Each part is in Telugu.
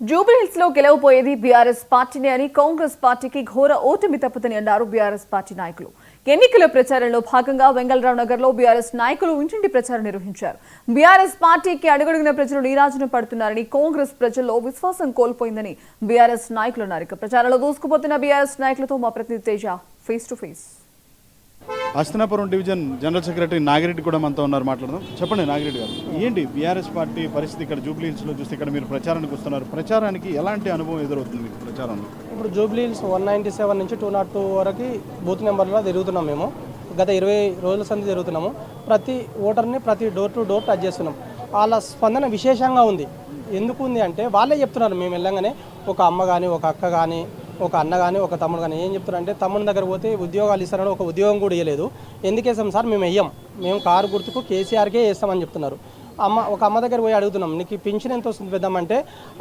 జూబ్లీహిల్స్ లో గెలవబోయేది బీఆర్ఎస్ పార్టీనే అని కాంగ్రెస్ పార్టీకి ఘోర ఓటమి తప్పదని అన్నారు బీఆర్ఎస్ పార్టీ నాయకులు. ఎన్నికల ప్రచారంలో భాగంగా వెంగళరావు నగర్ లో బీఆర్ఎస్ నాయకులు ఇంటింటి ప్రచారం నిర్వహించారు. బీఆర్ఎస్ పార్టీకి అడుగడుగున ప్రజలు నీరాజన పడుతున్నారని, కాంగ్రెస్ ప్రజల్లో విశ్వాసం కోల్పోయిందని బీఆర్ఎస్ నాయకులు అన్నారు. ప్రచారంలో దూసుకుపోతున్న బీఆర్ఎస్ నాయకులతో మా ప్రతినిధి Teja face to face. Hastinapuram division general secretary Nagireddy కూడా మనతో ఉన్నారు, మాట్లాడదాం. చెప్పండి నాగిరెడ్డి గారు, ఏంటి బీఆర్ఎస్ పార్టీ పరిస్థితి ఇక్కడ జూబ్లీహిల్స్లో చూస్తే ఇక్కడ మీరు ప్రచారానికి వస్తున్నారు, ప్రచారానికి ఎలాంటి అనుభవం ఎదురవుతుంది మీకు ప్రచారంలో? ఇప్పుడు జూబ్లీహిల్స్ 197 నుంచి 202 వరకు బూత్ నెంబర్లో తిరుగుతున్నాం. మేము గత 20 రోజుల సంది తిరుగుతున్నాము. ప్రతి ఓటర్ని ప్రతి డోర్ టు డోర్ టచ్ చేస్తున్నాం. వాళ్ళ స్పందన విశేషంగా ఉంది. ఎందుకు ఉంది అంటే వాళ్ళే చెప్తున్నారు, మేము వెళ్ళంగానే ఒక అమ్మ కానీ, ఒక అక్క కానీ, ఒక అన్న కానీ, ఒక తమ్ముడు కానీ ఏం చెప్తున్నారంటే తమ్ముడి దగ్గర పోతే ఉద్యోగాలు ఇస్తారని ఒక ఉద్యోగం కూడా ఇవ్వలేదు. ఎందుకు వేసాం సార్, మేము వెయ్యం, మేము కారు గుర్తుకు కేసీఆర్కే వేస్తామని చెప్తున్నారు. ఒక అమ్మ దగ్గర పోయి అడుగుతున్నాం, నీకు పింఛన్ ఎంత వస్తుంది పెద్దామంటే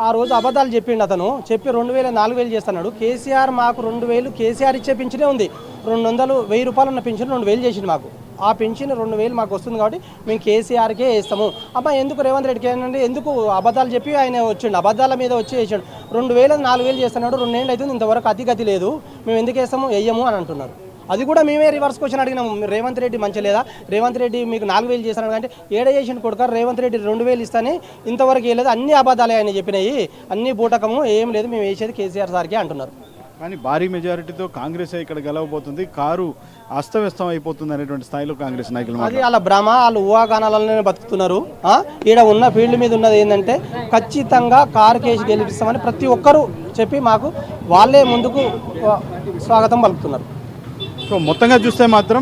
ఆ రోజు అబద్ధాలు చెప్పిండు. అతను చెప్పి 2000 4000 చేస్తున్నాడు. కేసీఆర్ మాకు 2000 కేసీఆర్ ఇచ్చే పింఛనే ఉంది. 200 1000 రూపాయలు ఉన్న పింఛన్ 2000 చేసిండు మాకు. ఆ పెన్షన్ 2000 మాకు వస్తుంది కాబట్టి మేము కేసీఆర్కే వేస్తాము. అమ్మ ఎందుకు రేవంత్ రెడ్డికి ఏంటంటే ఎందుకు అబద్ధాలు చెప్పి ఆయన వచ్చిండు, అబద్ధాల మీద వచ్చి వేసాడు. 2000 4000 చేస్తున్నాడు, 2 ఏళ్ళు అవుతుంది, ఇంతవరకు గతి లేదు, మేము ఎందుకు వేస్తాము వేయము అని అంటున్నారు. అది కూడా మేమే రివర్స్ క్వశ్చన్ అడిగినాము, రేవంత్ రెడ్డి మంచి లేదా, రేవంత్ రెడ్డి మీకు 4000 చేస్తాను అంటే ఏడ చేసిన కొడుక, రేవంత్ రెడ్డి 2000 ఇస్తానే ఇంతవరకు వేయలేదు, అన్ని అబద్ధాలే ఆయన చెప్పినాయి, అన్ని బూటకము, ఏం లేదు, మేము వేసేది కేసీఆర్ సార్కే అంటున్నారు. కానీ భారీ మెజారిటీతో కాంగ్రెస్ ఇక్కడ గెలవబోతుంది, కారు అస్తవ్యస్తం అయిపోతుంది అనేటువంటి స్థాయిలో కాంగ్రెస్ నాయకులు అది వాళ్ళ భ్రమ, వాళ్ళు ఊహాగానాలనే బతుకుతున్నారు. ఈడ ఉన్న ఫీల్డ్ మీద ఉన్నది ఏంటంటే ఖచ్చితంగా కారు కేసు గెలిపిస్తామని ప్రతి ఒక్కరూ చెప్పి మాకు వాళ్ళే ముందుకు స్వాగతం పలుకుతున్నారు. సో మొత్తంగా చూస్తే మాత్రం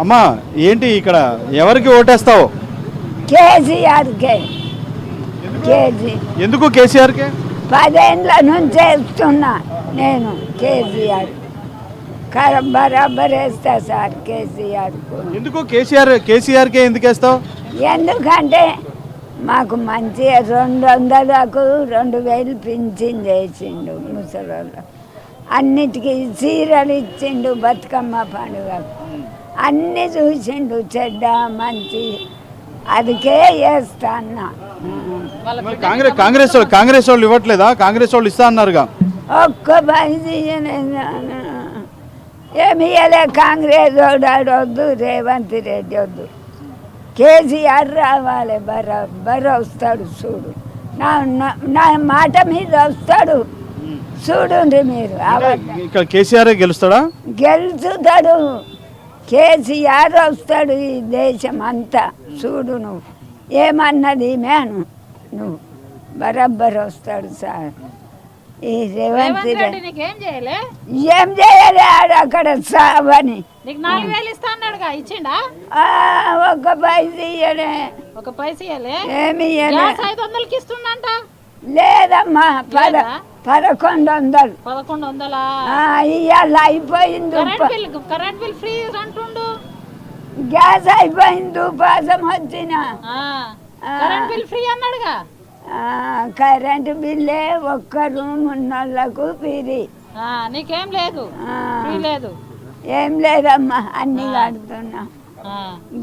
అమ్మా ఏంటి ఇక్కడ ఎవరికి ఓటేస్తావు? కేసీఆర్కే. ఎందుకు కేసీఆర్కే? 10 ఏళ్ళ నుంచి వేస్తున్నా నేను కేసీఆర్, బరాబర్ వేస్తా సార్ కేసీఆర్. ఎందుకు కేసీఆర్కే ఎందుకు వేస్తావు? ఎందుకంటే మాకు మంచి 200కు 2000 పింఛన్ చేసిండు, ముసలోళ్ళు అన్నిటికీ చీరలు ఇచ్చిండు, బతుకమ్మ పండుగకు అన్నీ చూసిండు, చెడ్డ మంచి, అదికే వేస్తా అన్నా. కాంగ్రెస్ వాళ్ళు ఇవ్వట్లేదా? కాంగ్రెస్ వాళ్ళు ఇస్తా అన్నారుగా. ఒక్క పైసా ఏమి ఇవ్వలే. కాంగ్రెస్ వద్దు, రేవంత్ రెడ్డి వద్దు, కేసీఆర్ రావాలి, బరాబర్ వస్తాడు చూడు, నా మాట మీద వస్తాడు చూడండి మీరు. ఇక్కడ కేసీఆర్ గెలుస్తాడా? గెలుచుతాడు, కేసీఆర్ వస్తాడు, ఈ దేశం అంతా చూడు, నువ్వు ఏమన్నది మేను, నువ్వు బరాబర్ వస్తాడు సార్. ఈ రేవంత్ రెడ్డి ఏం చేయాలి ఆడ అక్కడ సావని, ఒక పైసా ఇయ్యలే, ఏమి లేదమ్మా, 1100 ఇవాళ అయిపోయింది, గ్యాస్ అయిపోయింది, ఉపాసం వచ్చిన కరెంటు బిల్లే ఒక్క రూమ్ ఉన్న వాళ్ళకు ఫ్రీ, నీకేం లేదు, ఏం లేదమ్మా, అన్ని కడుతున్నా.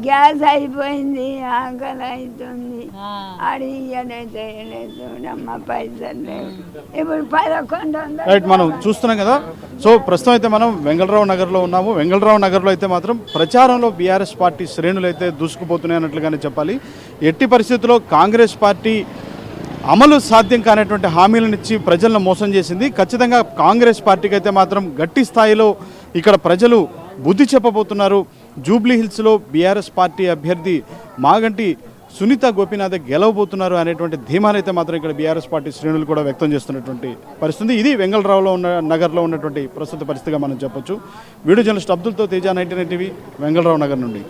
గ్యాస్ అయిపోయింది, ఆకలి అవుతుంది, అడిగలేదు చూడమ్మా, పైసలు లేవు. ఇప్పుడు 1100. మనం చూస్తున్నాం కదా. సో ప్రస్తుతం అయితే మనం వెంగళరావు నగర్లో ఉన్నాము. వెంగళరావు నగర్లో అయితే మాత్రం ప్రచారంలో బీఆర్ఎస్ పార్టీ శ్రేణులు అయితే దూసుకుపోతున్నాయి అన్నట్లుగానే చెప్పాలి. ఎట్టి పరిస్థితుల్లో కాంగ్రెస్ పార్టీ అమలు సాధ్యం కానటువంటి హామీలను ఇచ్చి ప్రజలను మోసం చేసింది. ఖచ్చితంగా కాంగ్రెస్ పార్టీకి అయితే మాత్రం గట్టి స్థాయిలో ఇక్కడ ప్రజలు బుద్ధి చెప్పబోతున్నారు. జూబ్లీహిల్స్లో బీఆర్ఎస్ పార్టీ అభ్యర్థి మాగంటి సునీత గోపీనాథ్ గెలవబోతున్నారు అనేటువంటి ధీమాలు అయితే మాత్రం ఇక్కడ బీఆర్ఎస్ పార్టీ శ్రేణులు కూడా వ్యక్తం చేస్తున్నటువంటి పరిస్థితి. ఇది వెంగళరావులో నగర్లో ఉన్నటువంటి ప్రస్తుత పరిస్థితిగా మనం చెప్పొచ్చు. వీడియో జర్నలిస్ట్ అబ్దుల్తో తేజ, 99 టీవీ, వెంగళరావు నగర్ నుండి.